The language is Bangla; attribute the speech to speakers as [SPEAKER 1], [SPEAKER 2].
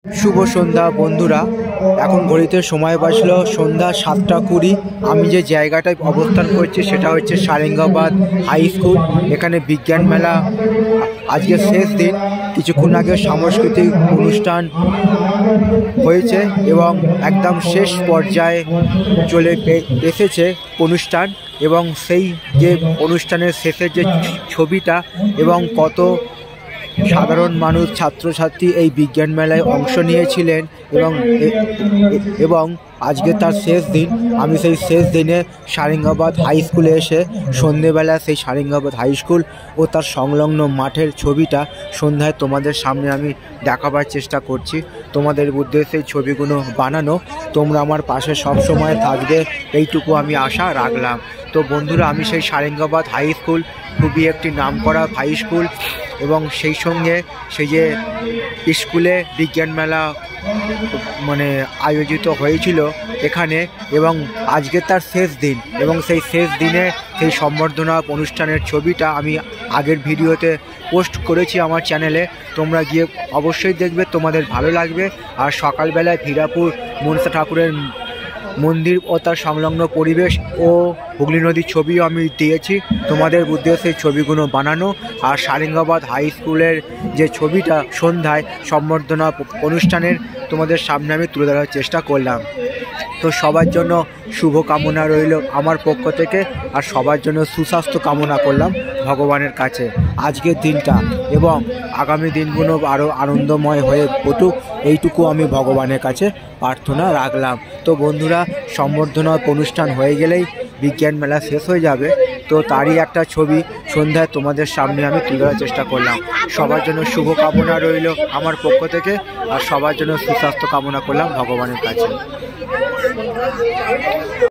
[SPEAKER 1] শুভ সন্ধ্যা বন্ধুরা। এখন ঘড়িতে সময় বাজলো সন্ধ্যা 7:20। আমি যে জায়গাটায় অবস্থান করছি সেটা হচ্ছে সারেঙ্গাবাদ হাই স্কুল। এখানে বিজ্ঞান মেলা আজকে শেষ দিন। কিছুক্ষণ আগে সাংস্কৃতিক অনুষ্ঠান হয়েছে এবং একদম শেষ পর্যায়ে চলে এসেছে অনুষ্ঠান। এবং সেই যে অনুষ্ঠানের শেষের যে ছবিটা এবং কত সাধারণ মানুষ ছাত্রছাত্রী এই বিজ্ঞান মেলায় অংশ নিয়েছিলেন এবং আজকে তার শেষ দিন। আমি সেই শেষ দিনে সারেঙ্গাবাদ হাই স্কুলে এসে সন্ধেবেলা সেই সারেঙ্গাবাদ হাই স্কুল ও তার সংলগ্ন মাঠের ছবিটা সন্ধ্যায় তোমাদের সামনে আমি দেখাবার চেষ্টা করছি। তোমাদের উদ্দেশ্যে সেই ছবিগুলো বানানো, তোমরা আমার পাশে সব সময় থাকবে এইটুকু আমি আশা রাখলাম। তো বন্ধুরা, আমি সেই সারেঙ্গাবাদ হাই স্কুল খুবই একটি নামকরা হাই স্কুল এবং সেই সঙ্গে সেই যে স্কুলে বিজ্ঞান মেলা আয়োজিত হয়েছিল এখানে, এবং আজকে তার শেষ দিন এবং সেই শেষ দিনে সেই সম্বর্ধনা অনুষ্ঠানের ছবিটা আমি আগের ভিডিওতে পোস্ট করেছি আমার চ্যানেলে। তোমরা গিয়ে অবশ্যই দেখবে, তোমাদের ভালো লাগবে। আর সকালবেলায় ভিরাপুর মনসা ঠাকুরের মন্দির ও তার সংলগ্ন পরিবেশ ও হুগলি নদীর ছবিও আমি দিয়েছি তোমাদের উদ্দেশ্যে সেই ছবিগুলো বানানো। আর সারেঙ্গাবাদ হাই স্কুলের যে ছবিটা সন্ধ্যায় সম্বর্ধনা অনুষ্ঠানের তোমাদের সামনে আমি তুলে ধরার চেষ্টা করলাম। তো সবার জন্য শুভ কামনা রইল আমার পক্ষ থেকে, আর সবার জন্য সুস্বাস্থ্য কামনা করলাম ভগবানের কাছে আজকের দিনটা, এবং আগামী দিনগুলো আরও আনন্দময় হয়ে উঠুক এইটুকু আমি ভগবানের কাছে প্রার্থনা রাখলাম। তো বন্ধুরা, সম্বর্ধনা অনুষ্ঠান হয়ে গেলেই বিজ্ঞান মেলা শেষ হয়ে যাবে। তো তারই একটা ছবি সন্ধ্যায় তোমাদের সামনে আমি তুলে ধরার চেষ্টা করলাম। সবার জন্য শুভ কামনা রইল আমার পক্ষ থেকে, আর সবার জন্য সুস্বাস্থ্য কামনা করলাম ভগবানের কাছে।